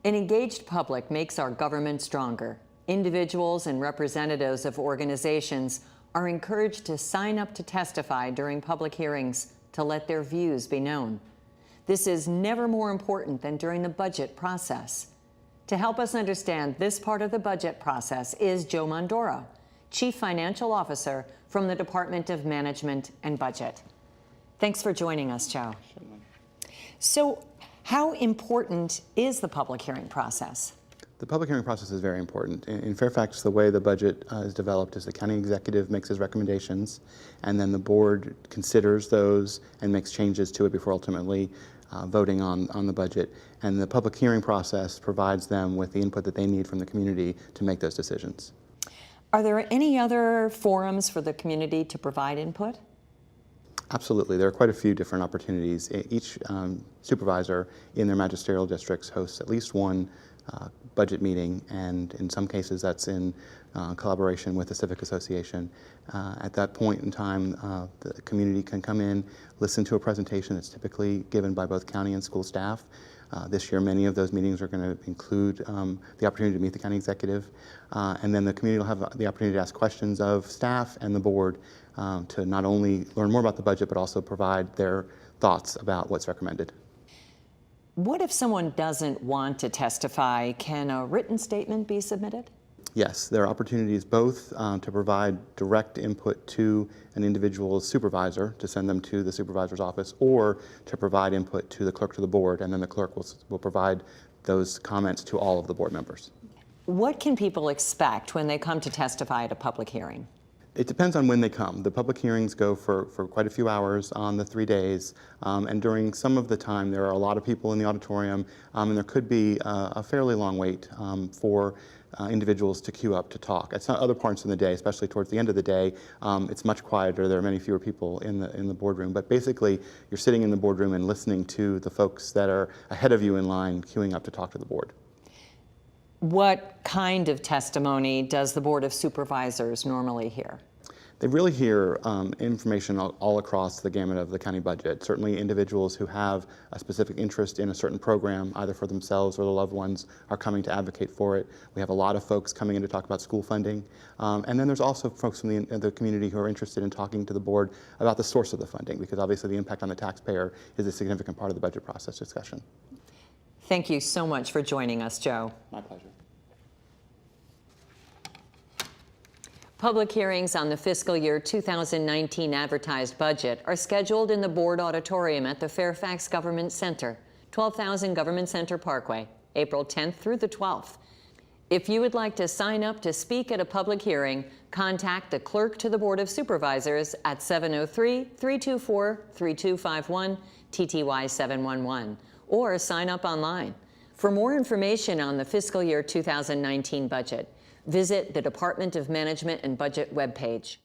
An engaged public makes our government stronger. Individuals and representatives of organizations are encouraged to sign up to testify during public hearings to let their views be known. This is never more important than during the budget process. To help us understand this part of the budget process is Joe Mondoro, Chief Financial Officer from the Department of Management and Budget. Thanks for joining us, Joe. So, how important is the public hearing process? The public hearing process is very important. In Fairfax, the way the budget is developed is the county executive makes his recommendations, and then the board considers those and makes changes to it before ultimately voting on the budget. And the public hearing process provides them with the input that they need from the community to make those decisions. Are there any other forums for the community to provide input? Absolutely. There are quite a few different opportunities. Each supervisor in their magisterial districts hosts at least one budget meeting, and in some cases that's in collaboration with the Civic Association. At that point in time, the community can come in, listen to a presentation that's typically given by both county and school staff. This year, many of those meetings are going to include the opportunity to meet the county executive, and then the community will have the opportunity to ask questions of staff and the board to not only learn more about the budget, but also provide their thoughts about what's recommended. What if someone doesn't want to testify? Can a written statement be submitted? Yes, there are opportunities both to provide direct input to an individual's supervisor, to send them to the supervisor's office, or to provide input to the clerk to the board, and then the clerk will provide those comments to all of the board members. What can people expect when they come to testify at a public hearing? It depends on when they come. The public hearings go for quite a few hours on the 3 days, and during some of the time there are a lot of people in the auditorium, and there could be a fairly long wait for individuals to queue up to talk. At some other parts in the day, especially towards the end of the day, it's much quieter. There are many fewer people in the boardroom. But basically, you're sitting in the boardroom and listening to the folks that are ahead of you in line queuing up to talk to the board. What kind of testimony does the Board of Supervisors normally hear? They really hear information all across the gamut of the county budget. Certainly individuals who have a specific interest in a certain program, either for themselves or their loved ones, are coming to advocate for it. We have a lot of folks coming in to talk about school funding. And then there's also folks from the community who are interested in talking to the board about the source of the funding, because obviously the impact on the taxpayer is a significant part of the budget process discussion. Thank you so much for joining us, Joe. My pleasure. Public hearings on the fiscal year 2019 advertised budget are scheduled in the board auditorium at the Fairfax Government Center, 12,000 Government Center Parkway, April 10th through the 12th. If you would like to sign up to speak at a public hearing, contact the clerk to the Board of Supervisors at 703-324-3251, TTY 711, or sign up online. For more information on the fiscal year 2019 budget, visit the Department of Management and Budget webpage.